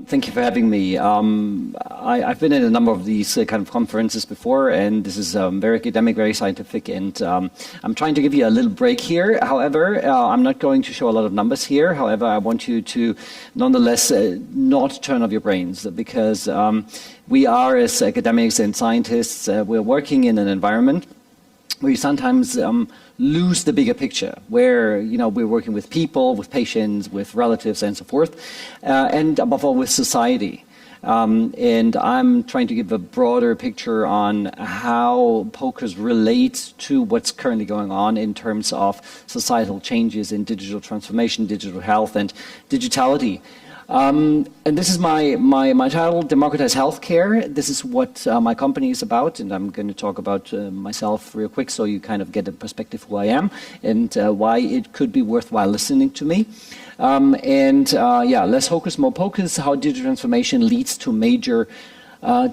Thank you for having me. I've been in a number of these kind of conferences before, and this is very academic, very scientific, and I'm trying to give you a little break here. However, I'm not going to show a lot of numbers here. However, I want you to nonetheless not turn off your brains, because we are, as academics and scientists, we're working in an environment where you sometimes lose the bigger picture, where we're working with people, with patients, with relatives, and so forth, and above all with society. And I'm trying to give a broader picture on how POCUS relates to what's currently going on in terms of societal changes in digital transformation, digital health, and digitality. And this is my title, Democratize Healthcare. This is what my company is about, and I'm going to talk about myself real quick so you kind of get a perspective who I am and why it could be worthwhile listening to me. Less hocus, more pocus, how digital transformation leads to major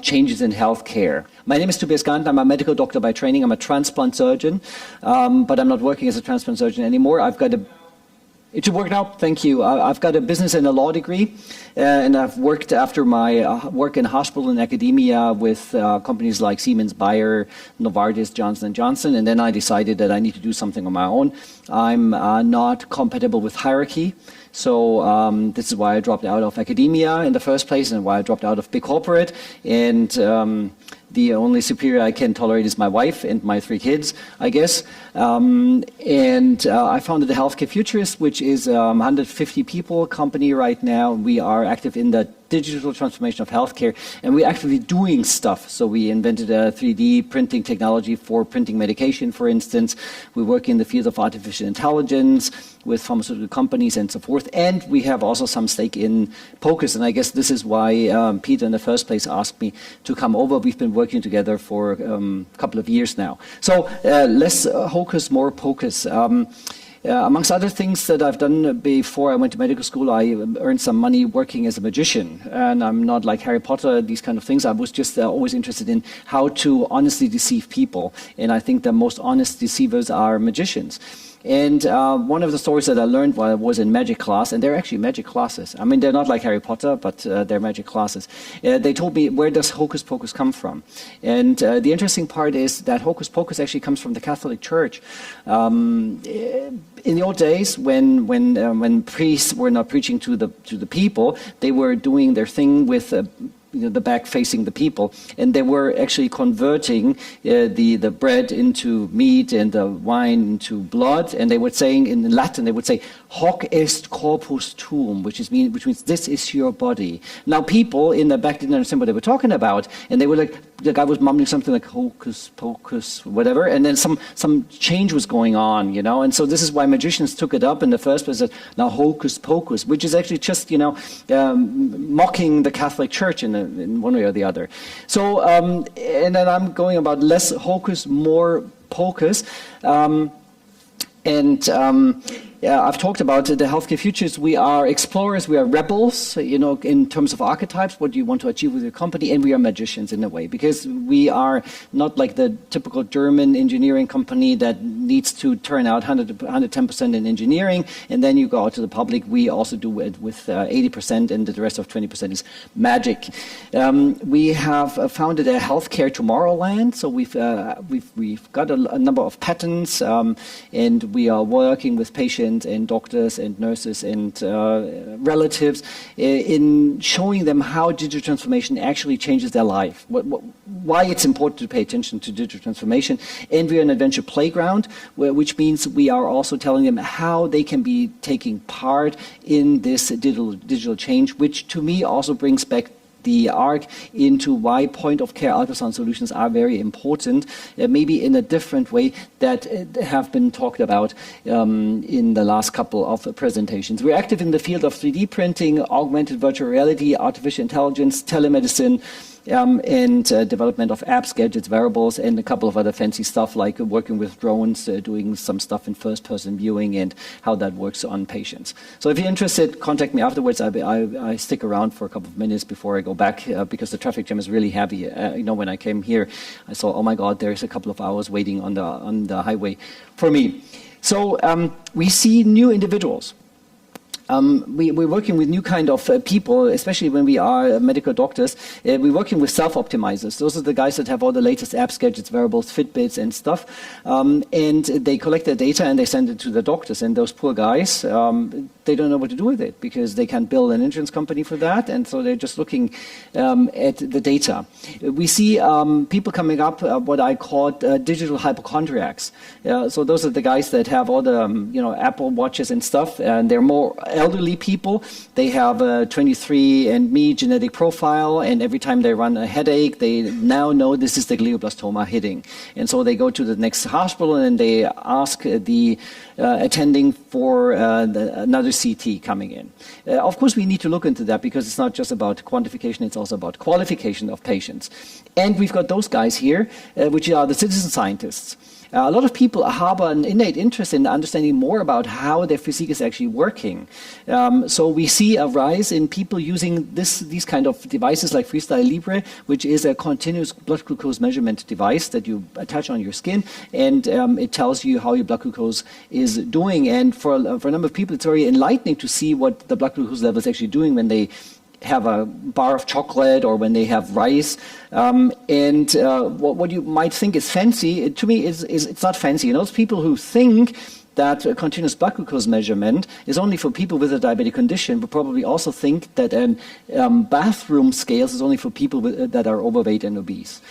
changes in healthcare. My name is Tobias Gant. I'm a medical doctor by training. I'm a transplant surgeon, but I'm not working as a transplant surgeon anymore. It should work out. Thank you. I've got a business and a law degree, and I've worked after my work in hospital and academia with companies like Siemens, Bayer, Novartis, Johnson & Johnson, and then I decided that I need to do something on my own. I'm not compatible with hierarchy, so this is why I dropped out of academia in the first place and why I dropped out of big corporate. And the only superior I can tolerate is my wife and my 3 kids, I guess. I founded the Healthcare Futurist, which is a 150 people company right now. We are active in the digital transformation of healthcare, and we're actively doing stuff. So we invented a 3D printing technology for printing medication, for instance. We work in the field of artificial intelligence with pharmaceutical companies and so forth. And we have also some stake in POCUS. And I guess this is why Peter in the first place asked me to come over. We've been working together for a couple of years now. So less hocus, more POCUS. Amongst other things that I've done before I went to medical school, I earned some money working as a magician. And I'm not like Harry Potter, these kind of things. I was just always interested in how to honestly deceive people. And I think the most honest deceivers are magicians. And one of the stories that I learned while I was in magic class, and they're actually magic classes. I mean, they're not like Harry Potter, but they're magic classes. They told me, where does hocus pocus come from? And the interesting part is that hocus pocus actually comes from the Catholic Church. In the old days, when priests were not preaching to the people, they were doing their thing with the back facing the people, and they were actually converting the bread into meat and the wine into blood. And they were saying in Latin, they would say, "Hoc est corpus tuum," which means this is your body. Now people in the back didn't understand what they were talking about, and they were like, the guy was mumbling something like hocus pocus, whatever, and then some change was going on, and so this is why magicians took it up in the first place, that now hocus pocus, which is actually just mocking the Catholic Church in one way or the other. So and then I'm going about less hocus, more pocus. I've talked about the Healthcare Futures. We are explorers, we are rebels, in terms of archetypes, what you want to achieve with your company, and we are magicians in a way, because we are not like the typical German engineering company that needs to turn out 110% in engineering, and then you go out to the public. We also do it with 80%, and the rest of 20% is magic. We have founded a Healthcare Tomorrowland, so we've got a number of patents, and we are working with patients and doctors and nurses and relatives in showing them how digital transformation actually changes their life, why it's important to pay attention to digital transformation. And we're an adventure playground, which means we are also telling them how they can be taking part in this digital change, which to me also brings back the arc into why point-of-care ultrasound solutions are very important, maybe in a different way that have been talked about in the last couple of presentations. We're active in the field of 3D printing, augmented virtual reality, artificial intelligence, telemedicine, and development of apps, gadgets, wearables, and a couple of other fancy stuff like working with drones, doing some stuff in first-person viewing and how that works on patients. So if you're interested, contact me afterwards. I stick around for a couple of minutes before I go back because the traffic jam is really heavy. When I came here, I saw, oh my God, there's a couple of hours waiting on the highway for me. So we see new individuals. we're working with new kind of people, especially when we are medical doctors. We're working with self-optimizers. Those are the guys that have all the latest apps, gadgets, wearables, Fitbits and stuff. And they collect their data and they send it to the doctors. And those poor guys, they don't know what to do with it because they can't bill an insurance company for that. And so they're just looking at the data. We see people coming up, what I call digital hypochondriacs. So those are the guys that have all the Apple Watches and stuff, and they're more elderly people. They have a 23andMe genetic profile, and every time they run a headache, they now know this is the glioblastoma hitting. And so they go to the next hospital and they ask the attending for another CT coming in. Of course, we need to look into that because it's not just about quantification, it's also about qualification of patients. And we've got those guys here, which are the citizen scientists. A lot of people harbor an innate interest in understanding more about how their physique is actually working. So we see a rise in people using these kind of devices like Freestyle Libre, which is a continuous blood glucose measurement device that you attach on your skin, and it tells you how your blood glucose is doing. And for a number of people, it's very enlightening to see what the blood glucose level is actually doing when they have a bar of chocolate or when they have rice. What you might think is fancy, to me, it's not fancy. Those people who think that a continuous blood glucose measurement is only for people with a diabetic condition would probably also think that bathroom scales is only for people that are overweight and obese.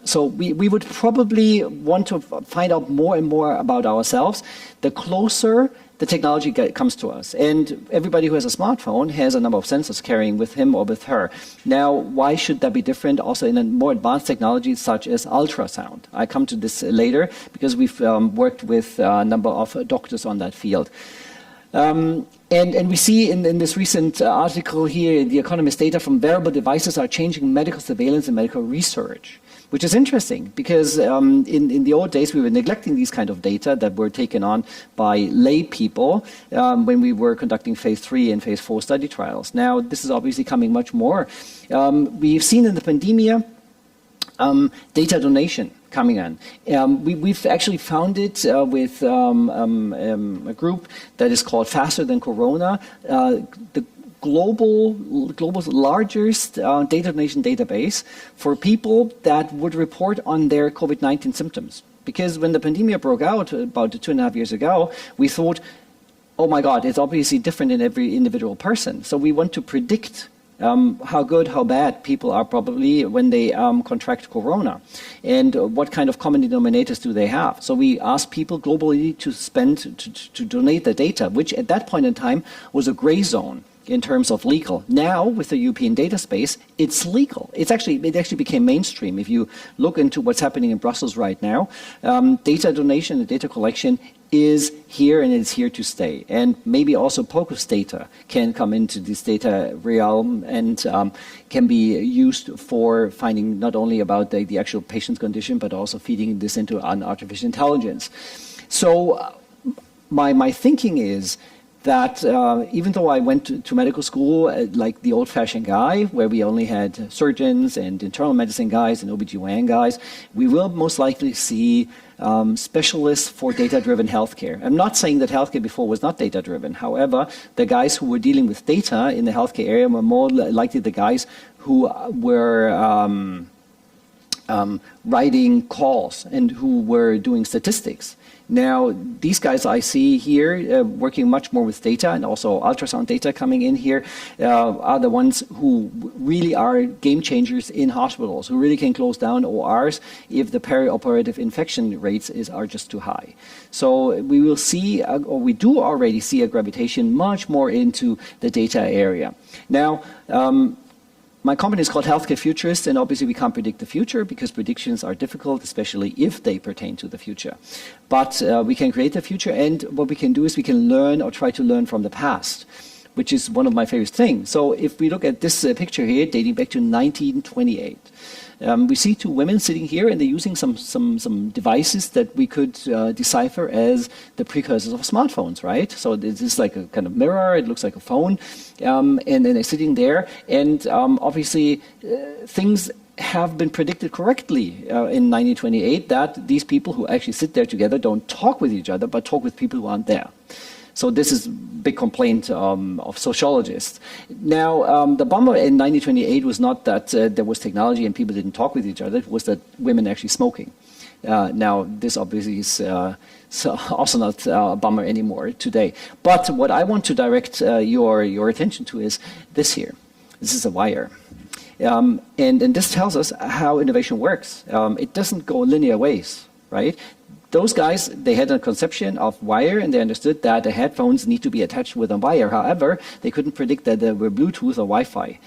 So we would probably want to find out more and more about ourselves. The closer the technology comes to us. And everybody who has a smartphone has a number of sensors carrying with him or with her. Now, why should that be different also in a more advanced technology such as ultrasound? I come to this later because we've worked with a number of doctors on that field. And we see in this recent article here, The Economist, data from wearable devices are changing medical surveillance and medical research, which is interesting because in the old days we were neglecting these kind of data that were taken on by lay people when we were conducting phase 3 and phase 4 study trials. Now this is obviously coming much more. We've seen in the pandemia data donation coming in. We've actually found it with a group that is called Faster Than Corona. The global's largest data donation database for people that would report on their COVID-19 symptoms. Because when the pandemic broke out about 2.5 years ago, we thought, oh my God, it's obviously different in every individual person. So we want to predict how good, how bad people are probably when they contract corona, and what kind of common denominators do they have. So we asked people globally to donate the data, which at that point in time was a gray zone in terms of legal. Now, with the European data space, it's legal. It actually became mainstream. If you look into what's happening in Brussels right now, data donation and data collection is here and it's here to stay. And maybe also POCUS data can come into this data realm and can be used for finding not only about the actual patient's condition, but also feeding this into an artificial intelligence. So my thinking is that even though I went to medical school like the old-fashioned guy, where we only had surgeons and internal medicine guys and OBGYN guys, we will most likely see specialists for data-driven healthcare. I'm not saying that healthcare before was not data-driven. However, the guys who were dealing with data in the healthcare area were more likely the guys who were writing calls and who were doing statistics. Now, these guys I see here working much more with data and also ultrasound data coming in here are the ones who really are game changers in hospitals, who really can close down ORs if the perioperative infection rates are just too high. So we will see, or we do already see a gravitation much more into the data area. Now, my company is called Healthcare Futurists, and obviously we can't predict the future because predictions are difficult, especially if they pertain to the future. But we can create the future, and what we can do is we can learn or try to learn from the past, which is one of my favorite things. So if we look at this picture here, dating back to 1928, we see two women sitting here, and they're using some devices that we could decipher as the precursors of smartphones, right? So this is like a kind of mirror, it looks like a phone, and then they're sitting there, and obviously things have been predicted correctly in 1928 that these people who actually sit there together don't talk with each other, but talk with people who aren't there. So this is a big complaint of sociologists. Now, the bummer in 1928 was not that there was technology and people didn't talk with each other, it was that women actually smoking. Now, this obviously is also not a bummer anymore today. But what I want to direct your attention to is this here. This is a wire. And this tells us how innovation works. It doesn't go linear ways, right? Those guys, they had a conception of wire, and they understood that the headphones need to be attached with a wire. However, they couldn't predict that there were Bluetooth or Wi-Fi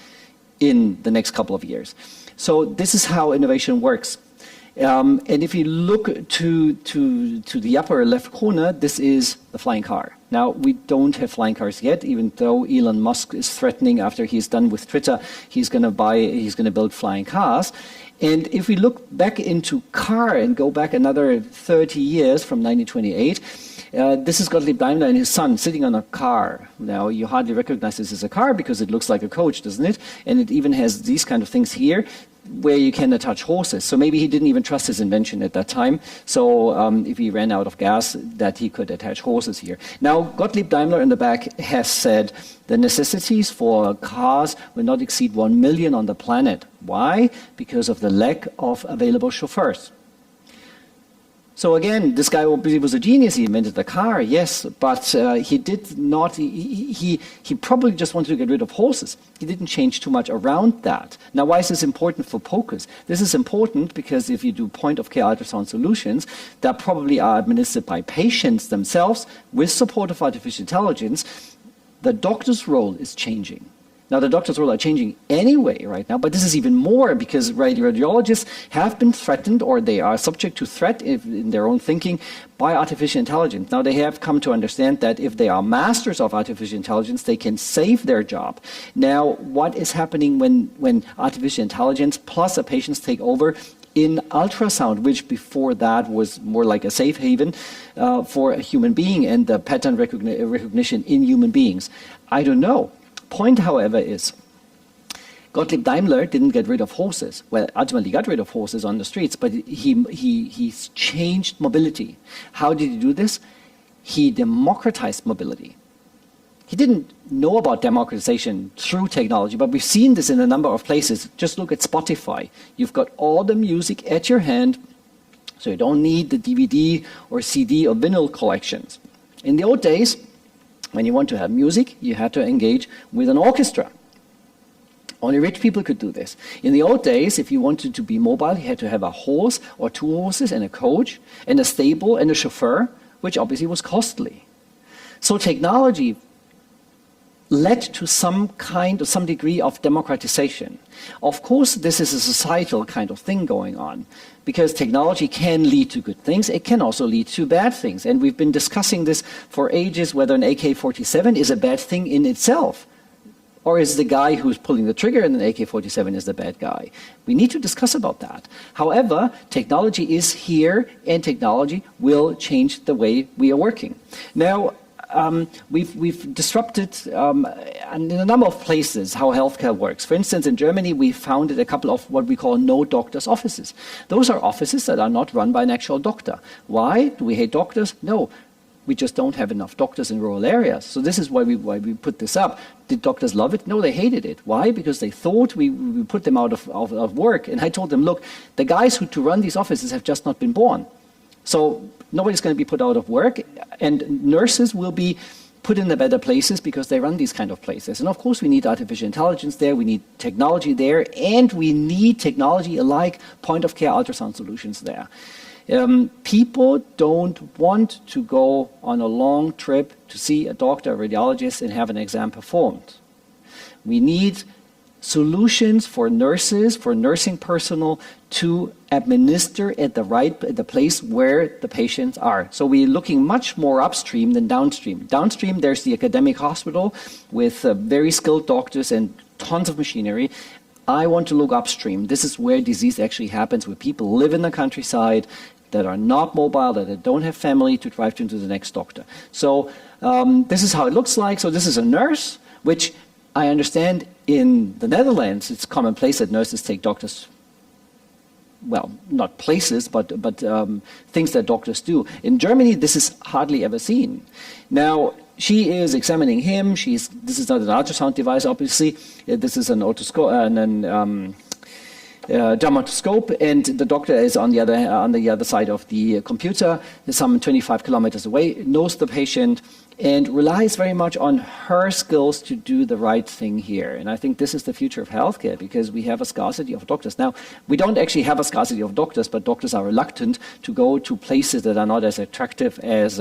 in the next couple of years. So this is how innovation works. And if you look to the upper left corner, this is the flying car. Now, we don't have flying cars yet, even though Elon Musk is threatening after he's done with Twitter, he's going to build flying cars. And if we look back into car and go back another 30 years from 1928, this is Gottlieb Daimler and his son sitting on a car. Now, you hardly recognize this as a car because it looks like a coach, doesn't it? And it even has these kind of things here where you can attach horses. So maybe he didn't even trust his invention at that time. So if he ran out of gas, that he could attach horses here. Now, Gottlieb Daimler in the back has said the necessities for cars will not exceed 1 million on the planet. Why? Because of the lack of available chauffeurs. So again, this guy was a genius. He invented the car, yes, but he did not. He probably just wanted to get rid of horses. He didn't change too much around that. Now, why is this important for POCUS? This is important because if you do point-of-care ultrasound solutions that probably are administered by patients themselves with support of artificial intelligence, the doctor's role is changing. Now, the doctors' role are changing anyway right now, but this is even more because radiologists have been threatened, or they are subject to threat in their own thinking by artificial intelligence. Now, they have come to understand that if they are masters of artificial intelligence, they can save their job. Now, what is happening when artificial intelligence plus a patients take over in ultrasound, which before that was more like a safe haven for a human being and the pattern recognition in human beings? I don't know. Point, however, is Gottlieb Daimler didn't get rid of horses. Well, ultimately got rid of horses on the streets, but he changed mobility. How did he do this? He democratized mobility. He didn't know about democratization through technology, but we've seen this in a number of places. Just look at Spotify. You've got all the music at your hand, so you don't need the DVD or CD or vinyl collections. In the old days, when you want to have music, you had to engage with an orchestra. Only rich people could do this. In the old days, if you wanted to be mobile, you had to have a horse or 2 horses and a coach and a stable and a chauffeur, which obviously was costly. So technology led to some degree of democratization. Of course, this is a societal kind of thing going on, because technology can lead to good things, it can also lead to bad things. And we've been discussing this for ages, whether an AK-47 is a bad thing in itself, or is the guy who's pulling the trigger in an AK-47 is the bad guy. We need to discuss about that. However, technology is here, and technology will change the way we are working. Now, we've disrupted in a number of places how healthcare works. For instance, in Germany, we founded a couple of what we call no doctors offices. Those are offices that are not run by an actual doctor. Why? Do we hate doctors? No. We just don't have enough doctors in rural areas. So this is why we put this up. Did doctors love it? No, they hated it. Why? Because they thought we put them out of work. And I told them, look, the guys who to run these offices have just not been born. So nobody's going to be put out of work, and nurses will be put in the better places because they run these kind of places. And of course, we need artificial intelligence there, we need technology there, and we need technology like point-of-care ultrasound solutions there. People don't want to go on a long trip to see a doctor, a radiologist, and have an exam performed. We need solutions for nurses, for nursing personnel to administer at the place where the patients are. So we're looking much more upstream than downstream. Downstream, there's the academic hospital with very skilled doctors and tons of machinery. I want to look upstream. This is where disease actually happens, where people live in the countryside, that are not mobile, that don't have family to drive to the next doctor. So this is how it looks like. So this is a nurse, which I understand in the Netherlands, it's commonplace that nurses take doctors, well, not places, but things that doctors do. In Germany, this is hardly ever seen. Now, she is examining him. This is not an ultrasound device, obviously. This is an otoscope, dermatoscope, and the doctor is on the other side of the computer, some 25 kilometers away, knows the patient, and relies very much on her skills to do the right thing here. And I think this is the future of healthcare, because we have a scarcity of doctors. Now, we don't actually have a scarcity of doctors, but doctors are reluctant to go to places that are not as attractive as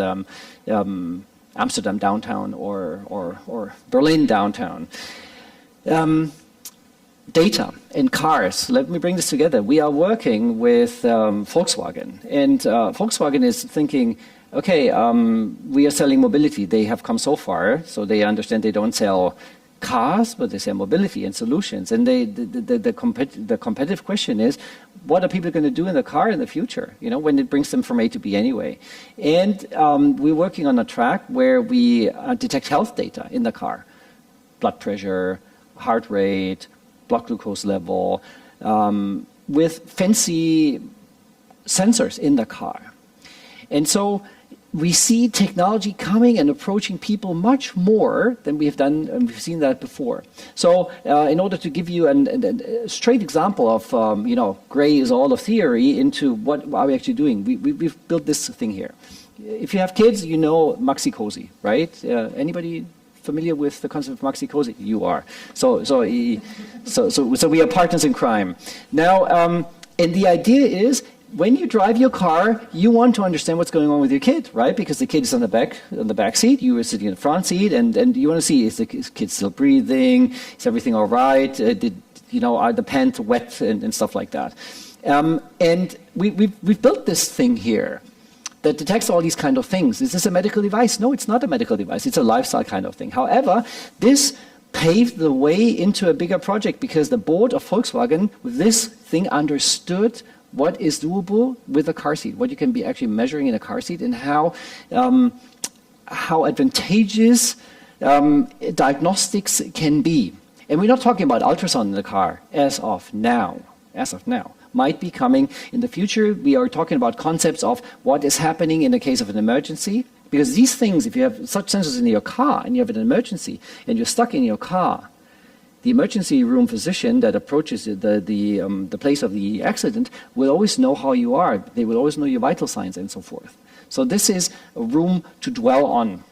Amsterdam downtown or Berlin downtown. Data and cars. Let me bring this together. We are working with Volkswagen, and Volkswagen is thinking, okay, we are selling mobility. They have come so far, so they understand they don't sell cars, but they sell mobility and solutions. And the competitive question is, what are people going to do in the car in the future, when it brings them from A to B anyway? And we're working on a track where we detect health data in the car. Blood pressure, heart rate, blood glucose level, with fancy sensors in the car. And so we see technology coming and approaching people much more than we have done, and we've seen that before. So in order to give you a straight example of, gray is all of theory into what are we actually doing, we've built this thing here. If you have kids, you know Maxi-Cosi, right? Anybody familiar with the concept of Maxi-Cosi? You are. So we are partners in crime. Now, and the idea is, when you drive your car, you want to understand what's going on with your kid, right? Because the kid is on the back seat, you are sitting in the front seat, and you want to see, is the kid still breathing? Is everything all right? Are the pants wet and stuff like that? And we've built this thing here that detects all these kind of things. Is this a medical device? No, it's not a medical device. It's a lifestyle kind of thing. However, this paved the way into a bigger project, because the board of Volkswagen with this thing understood what is doable with a car seat, what you can be actually measuring in a car seat, and how advantageous diagnostics can be. And we're not talking about ultrasound in the car as of now. Might be coming in the future. We are talking about concepts of what is happening in the case of an emergency. Because these things, if you have such sensors in your car and you have an emergency and you're stuck in your car, the emergency room physician that approaches the place of the accident will always know how you are. They will always know your vital signs and so forth. So this is a room to dwell on.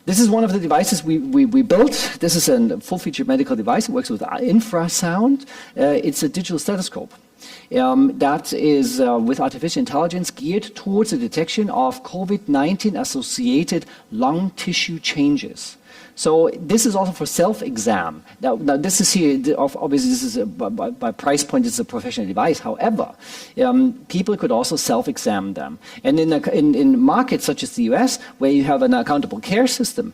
This is one of the devices we built. This is a full-featured medical device. It works with infrasound. It's a digital stethoscope. That is with artificial intelligence geared towards the detection of COVID-19 associated lung tissue changes. So this is also for self-exam. Now this is here, obviously this is by price point, this is a professional device. However, people could also self-exam them. And in markets such as the US, where you have an accountable care system,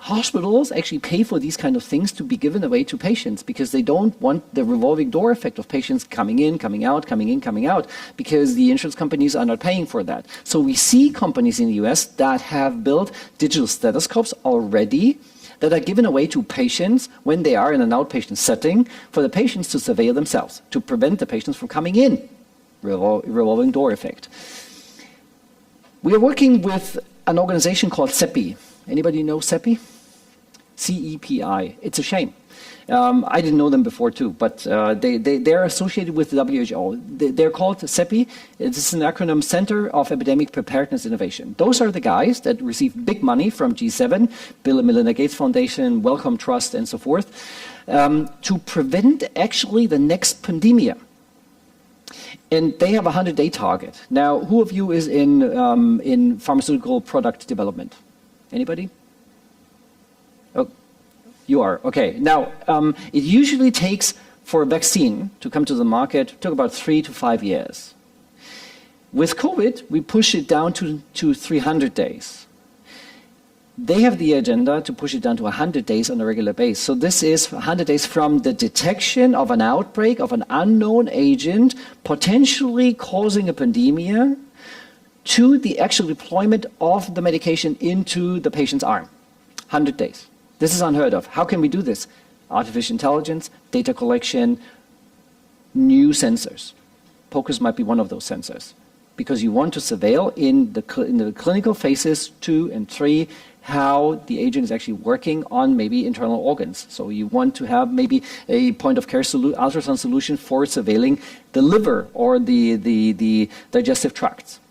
hospitals actually pay for these kind of things to be given away to patients, because they don't want the revolving door effect of patients coming in, coming out, coming in, coming out, because the insurance companies are not paying for that. So we see companies in the US that have built digital stethoscopes already that are given away to patients when they are in an outpatient setting, for the patients to surveil themselves, to prevent the patients from coming in. Revolving door effect. We are working with an organization called CEPI. Anybody know CEPI? CEPI. It's a shame. I didn't know them before too, but they're associated with the WHO. They're called CEPI. It's an acronym, Center of Epidemic Preparedness Innovation. Those are the guys that receive big money from G7, Bill and Melinda Gates Foundation, Wellcome Trust, and so forth, to prevent actually the next pandemia. And they have a 100-day target. Now, who of you is in pharmaceutical product development? Anybody? Oh, you are. Okay. Now, it usually takes for a vaccine to come to the market, took about 3 to 5 years. With COVID, we push it down to 300 days. They have the agenda to push it down to 100 days on a regular basis. So this is 100 days from the detection of an outbreak of an unknown agent potentially causing a pandemia to the actual deployment of the medication into the patient's arm. 100 days. This is unheard of. How can we do this? Artificial intelligence, data collection, new sensors. POCUS might be one of those sensors. because you want to surveil in the clinical phases 2 and 3 how the agent is actually working on maybe internal organs. So you want to have maybe a point-of-care ultrasound solution for surveilling the liver or the digestive tracts.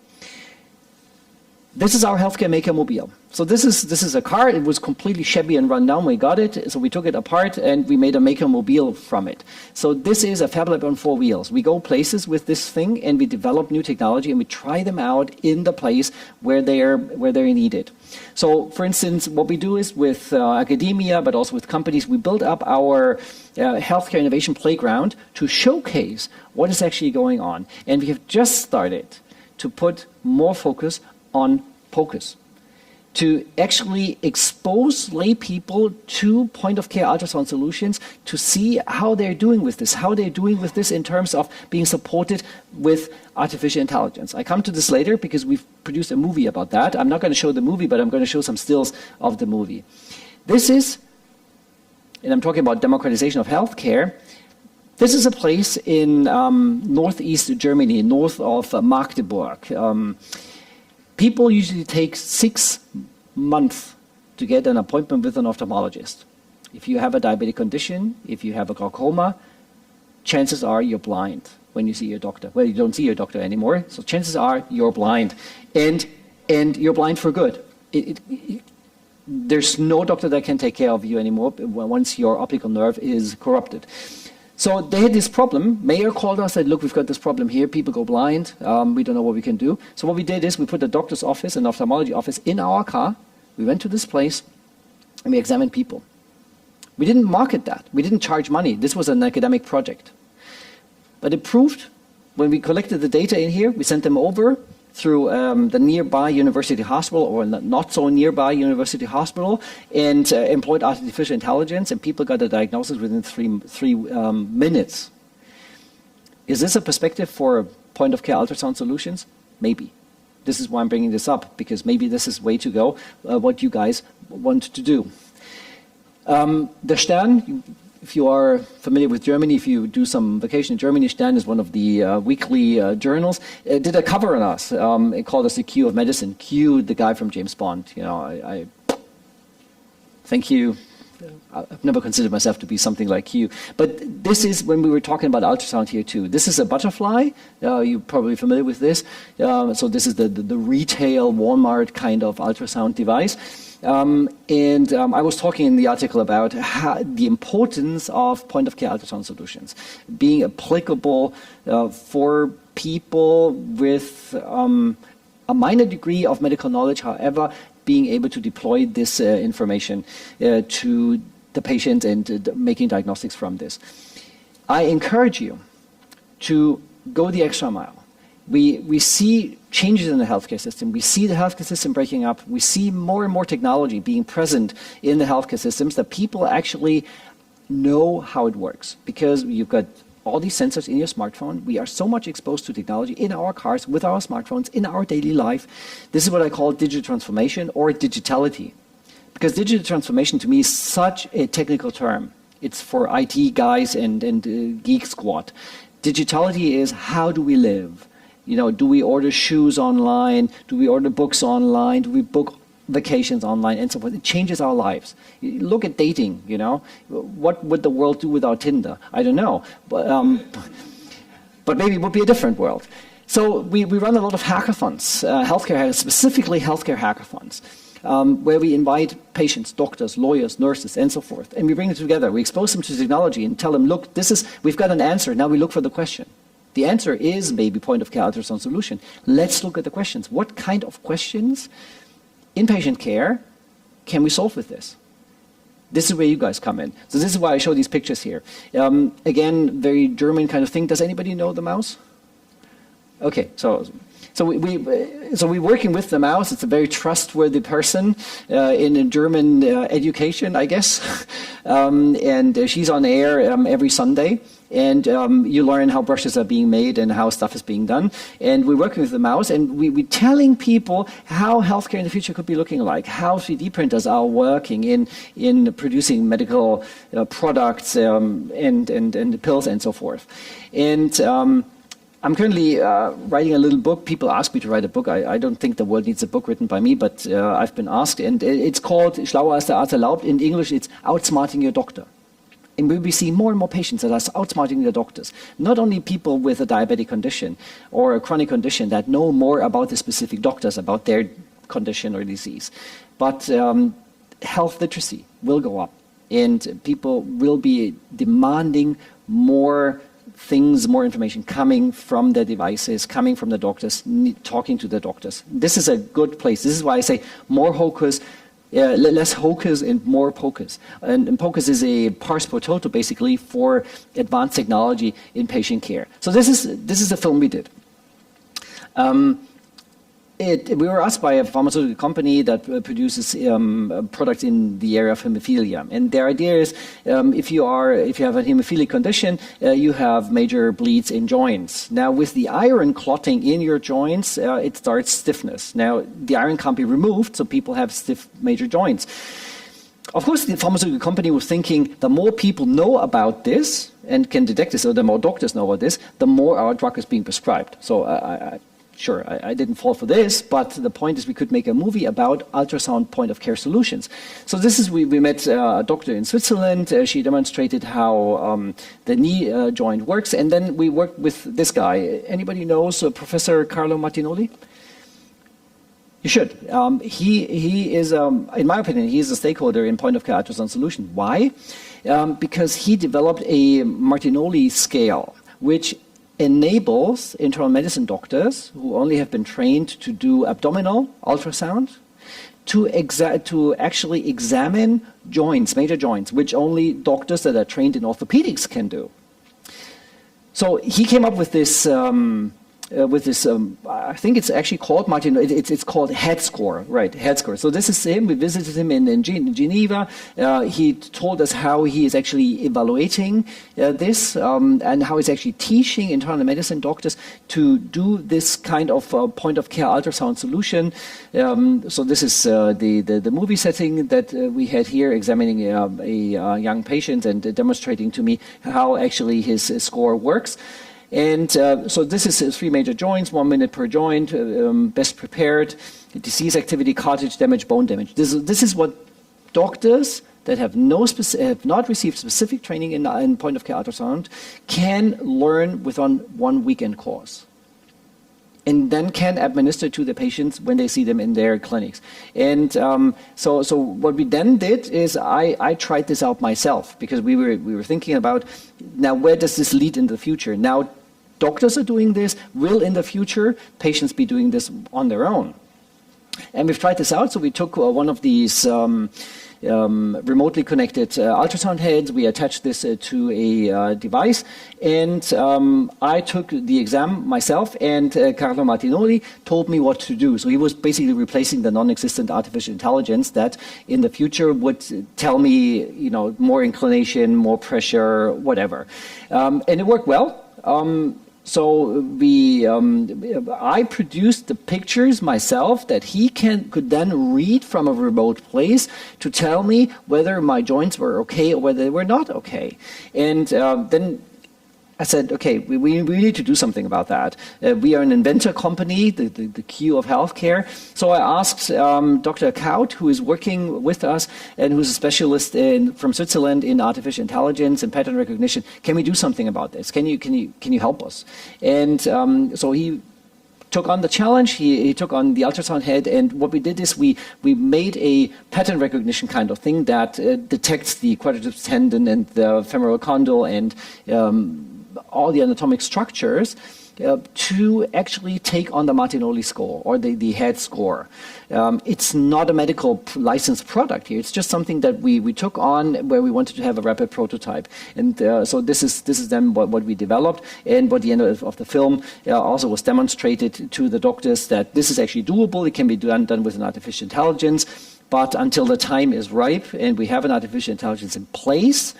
This is our healthcare maker mobile. So this is a car. It was completely shabby and run down when we got it. So we took it apart and we made a maker mobile from it. So this is a Fab Lab on 4 wheels. We go places with this thing and we develop new technology and we try them out in the place where they're needed. So for instance, what we do is with academia, but also with companies, we build up our healthcare innovation playground to showcase what is actually going on. And we have just started to put more focus on POCUS, to actually expose lay people to point-of-care ultrasound solutions to see how they're doing with this, in terms of being supported with artificial intelligence. I come to this later because we've produced a movie about that. I'm not going to show the movie, but I'm going to show some stills of the movie. This is, and I'm talking about democratization of healthcare, this is a place in northeast Germany, north of Magdeburg. People usually take 6 months to get an appointment with an ophthalmologist. If you have a diabetic condition, if you have a glaucoma, chances are you're blind when you see your doctor. Well, you don't see your doctor anymore, so chances are you're blind. And you're blind for good. There's no doctor that can take care of you anymore once your optical nerve is corrupted. So they had this problem. Mayor called us and said, look, we've got this problem here. People go blind. We don't know what we can do. So what we did is we put the doctor's office and ophthalmology office in our car. We went to this place and we examined people. We didn't market that. We didn't charge money. This was an academic project. But it proved, when we collected the data in here, we sent them over through the nearby university hospital or not so nearby university hospital and employed artificial intelligence, and people got a diagnosis within three minutes. Is this a perspective for point-of-care ultrasound solutions? Maybe. This is why I'm bringing this up, because maybe this is way to go, what you guys want to do. The Stern, if you are familiar with Germany, if you do some vacation in Germany, Stern is one of the weekly journals, did a cover on us. It called us the Q of medicine. Q, the guy from James Bond. You know, I thank you. I've never considered myself to be something like Q. But this is when we were talking about ultrasound here too. This is a butterfly. You're probably familiar with this. So this is the retail Walmart kind of ultrasound device. I was talking in the article about the importance of point-of-care ultrasound solutions being applicable for people with a minor degree of medical knowledge, however, being able to deploy this information to the patient and making diagnostics from this. I encourage you to go the extra mile. We see changes in the healthcare system. We see the healthcare system breaking up. We see more and more technology being present in the healthcare systems that people actually know how it works, because you've got all these sensors in your smartphone. We are so much exposed to technology in our cars, with our smartphones, in our daily life. This is what I call digital transformation or digitality. Because digital transformation to me is such a technical term. It's for IT guys and geek squad. Digitality is, how do we live? You know, do we order shoes online? Do we order books online? Do we book vacations online and so forth? It changes our lives. Look at dating, you know. What would the world do without Tinder? I don't know. But maybe it would be a different world. So we run a lot of hackathons, specifically healthcare hackathons, where we invite patients, doctors, lawyers, nurses, and so forth. And we bring them together. We expose them to technology and tell them, look, we've got an answer. Now we look for the question. The answer is maybe point-of-care ultrasound solution. Let's look at the questions. What kind of questions in patient care can we solve with this? This is where you guys come in. So this is why I show these pictures here. Again, very German kind of thing. Does anybody know the mouse? Okay, so we're working with the mouse. It's a very trustworthy person in German education, I guess. And she's on air every Sunday. And you learn how brushes are being made and how stuff is being done. And we're working with the mouse, and we're telling people how healthcare in the future could be looking like, how 3D printers are working in producing medical products and pills and so forth. And I'm currently writing a little book. People ask me to write a book. I don't think the world needs a book written by me, but I've been asked. And it's called Schlauer als der Arzt erlaubt. In English, it's Outsmarting Your Doctor. And we see more and more patients that are outsmarting their doctors. Not only people with a diabetic condition or a chronic condition that know more about the specific doctors, about their condition or disease, but health literacy will go up. And people will be demanding more things, more information coming from the devices, coming from the doctors, talking to the doctors. This is a good place. This is why I say more hocus, less hocus and more pocus. And pocus is a pars pro toto, basically, for advanced technology in patient care. So this is a film we did. We were asked by a pharmaceutical company that produces products in the area of hemophilia, and their idea is if you have a hemophilic condition, you have major bleeds in joints. Now, with the iron clotting in your joints, it starts stiffness. Now, the iron can't be removed, so people have stiff major joints. Of course, the pharmaceutical company was thinking the more people know about this and can detect this, or the more doctors know about this, the more our drug is being prescribed. So Sure, I didn't fall for this, but the point is we could make a movie about ultrasound point-of-care solutions. So we met a doctor in Switzerland. She demonstrated how the knee joint works, and then we worked with this guy. Anybody knows Professor Carlo Martinoli? You should. He is, in my opinion, he is a stakeholder in point-of-care ultrasound solution. Why? Because he developed a Martinoli scale, which enables internal medicine doctors who only have been trained to do abdominal ultrasound to actually examine joints, major joints, which only doctors that are trained in orthopedics can do. So he came up with this I think it's actually called Martin. It's called Head Score, right? Head Score. So this is him. We visited him in Geneva. He told us how he is actually evaluating this and how he's actually teaching internal medicine doctors to do this kind of point-of-care ultrasound solution. So this is the movie setting that we had here, examining a young patient and demonstrating to me how actually his score works. And so this is 3 major joints, 1 minute per joint, best prepared, disease activity, cartilage damage, bone damage. This is what doctors that have not received specific training in point-of-care ultrasound can learn within 1 weekend course, and then can administer to the patients when they see them in their clinics. And so what we then did is I tried this out myself, because we were thinking about, now where does this lead in the future? Now doctors are doing this. Will in the future patients be doing this on their own? And we've tried this out. So we took one of these remotely connected ultrasound heads. We attached this to a device, and I took the exam myself, and Carlo Martinoli told me what to do. So he was basically replacing the non-existent artificial intelligence that in the future would tell me, more inclination, more pressure, whatever. And it worked well. So I produced the pictures myself that he could then read from a remote place to tell me whether my joints were okay or whether they were not okay. And then I said, okay, we need to do something about that. We are an inventor company, the Q of healthcare. So I asked Dr. Kaut, who is working with us and who's a specialist from Switzerland in artificial intelligence and pattern recognition, can we do something about this? Can you help us? And so he took on the challenge. He took on the ultrasound head, and what we did is we made a pattern recognition kind of thing that detects the quadriceps tendon and the femoral condyle and all the anatomic structures to actually take on the Martinoli score or the head score. It's not a medical licensed product here. It's just something that we took on where we wanted to have a rapid prototype. And so this is then what we developed, and what the end of the film also was demonstrated to the doctors that this is actually doable. It can be done with an artificial intelligence, but until the time is ripe and we have an artificial intelligence in place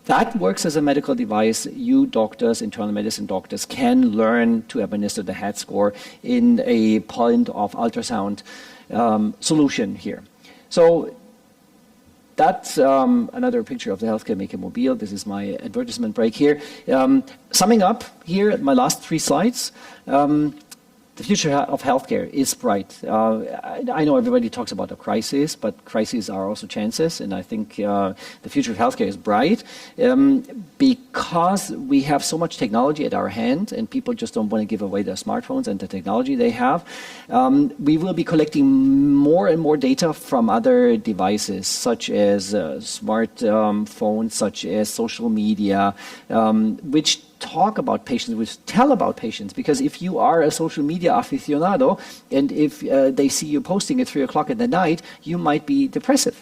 that works as a medical device, you doctors, internal medicine doctors, can learn to administer the head score in a point of ultrasound solution here. So that's another picture of the Healthcare Maker Mobile. This is my advertisement break here. Summing up here, my last 3 slides. The future of healthcare is bright. I know everybody talks about a crisis, but crises are also chances, and I think the future of healthcare is bright because we have so much technology at our hand, and people just don't want to give away their smartphones and the technology they have. We will be collecting more and more data from other devices, such as smart phones, such as social media, which talk about patients, which tell about patients, because if you are a social media aficionado and if they see you posting at 3 o'clock in the night, you might be depressive.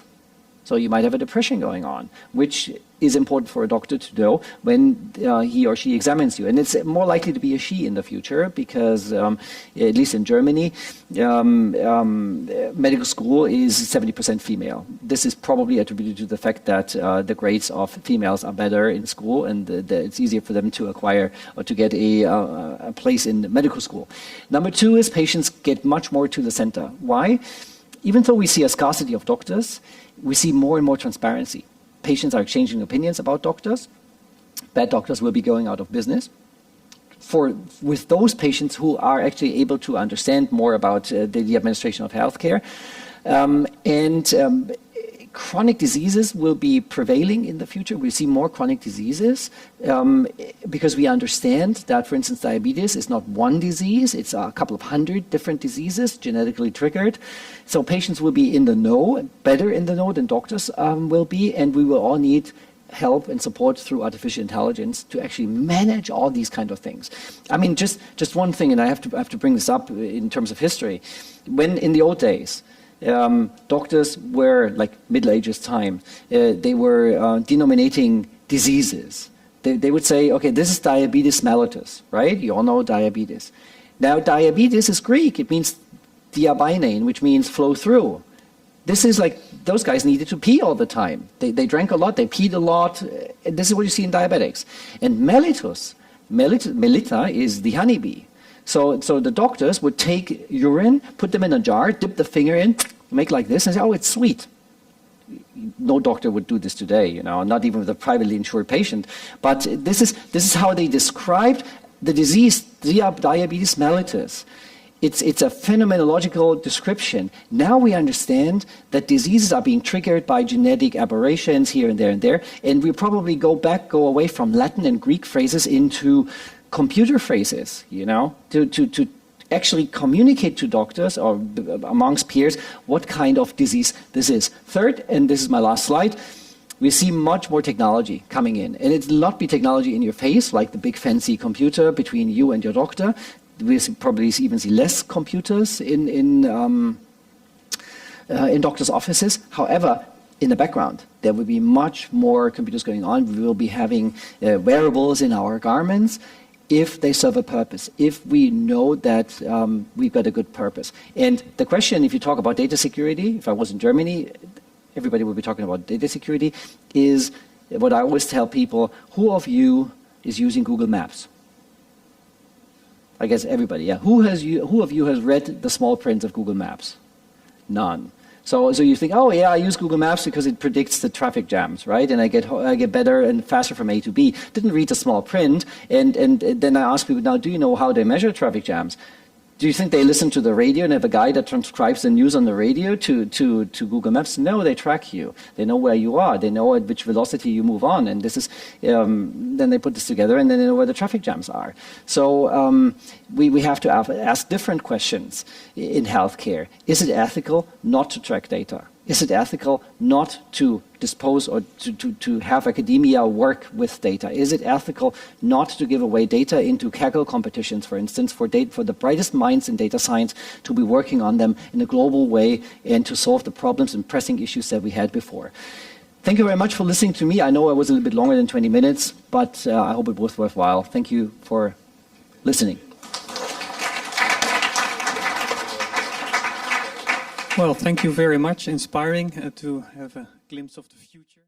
So you might have a depression going on, which is important for a doctor to know when he or she examines you. And it's more likely to be a she in the future because, at least in Germany, medical school is 70% female. This is probably attributed to the fact that the grades of females are better in school and it's easier for them to acquire or to get a place in medical school. Number 2 is patients get much more to the center. Why? Even though we see a scarcity of doctors, we see more and more transparency. Patients are exchanging opinions about doctors. Bad doctors will be going out of business. With those patients who are actually able to understand more about the administration of healthcare. Chronic diseases will be prevailing in the future. We see more chronic diseases because we understand that, for instance, diabetes is not one disease. It's a couple of 100 different diseases genetically triggered. So patients will be in the know, better in the know than doctors will be, and we will all need help and support through artificial intelligence to actually manage all these kind of things. I mean, just one thing, and I have to bring this up in terms of history. When in the old days, doctors were, like Middle Ages time, they were denominating diseases. They would say, okay, this is diabetes mellitus, right? You all know diabetes. Now, diabetes is Greek. It means diabein, which means flow through. This is like, those guys needed to pee all the time. They drank a lot, they peed a lot. This is what you see in diabetics. And mellitus, melita is the honeybee. So the doctors would take urine, put them in a jar, dip the finger in, make like this, and say, oh, it's sweet. No doctor would do this today, you know, not even with a privately insured patient. But this is how they described the disease, diabetes mellitus. It's a phenomenological description. Now we understand that diseases are being triggered by genetic aberrations here and there, and we probably go away from Latin and Greek phrases into computer phrases, you know, to actually communicate to doctors or amongst peers what kind of disease this is. Third, and this is my last slide, we see much more technology coming in. And it will not be technology in your face, like the big fancy computer between you and your doctor. We probably even see less computers in doctors' offices. However, in the background, there will be much more computers going on. We will be having wearables in our garments if they serve a purpose, if we know that we've got a good purpose. And the question, if you talk about data security, if I was in Germany, everybody would be talking about data security, is what I always tell people, who of you is using Google Maps? I guess everybody, yeah. Who of you has read the small print of Google Maps? None. So you think, oh yeah, I use Google Maps because it predicts the traffic jams, right? And I get better and faster from A to B. Didn't read the small print, and then I ask people, now, do you know how they measure traffic jams? Do you think they listen to the radio and have a guy that transcribes the news on the radio to Google Maps? No, they track you. They know where you are. They know at which velocity you move on. And this is, then they put this together and then they know where the traffic jams are. So we have to ask different questions in healthcare. Is it ethical not to track data? Is it ethical not to dispose or to have academia work with data? Is it ethical not to give away data into Kaggle competitions, for instance, for the brightest minds in data science to be working on them in a global way and to solve the problems and pressing issues that we had before? Thank you very much for listening to me. I know I was a little bit longer than 20 minutes, but I hope it was worthwhile. Thank you for listening. Well, thank you very much. Inspiring to have a glimpse of the future.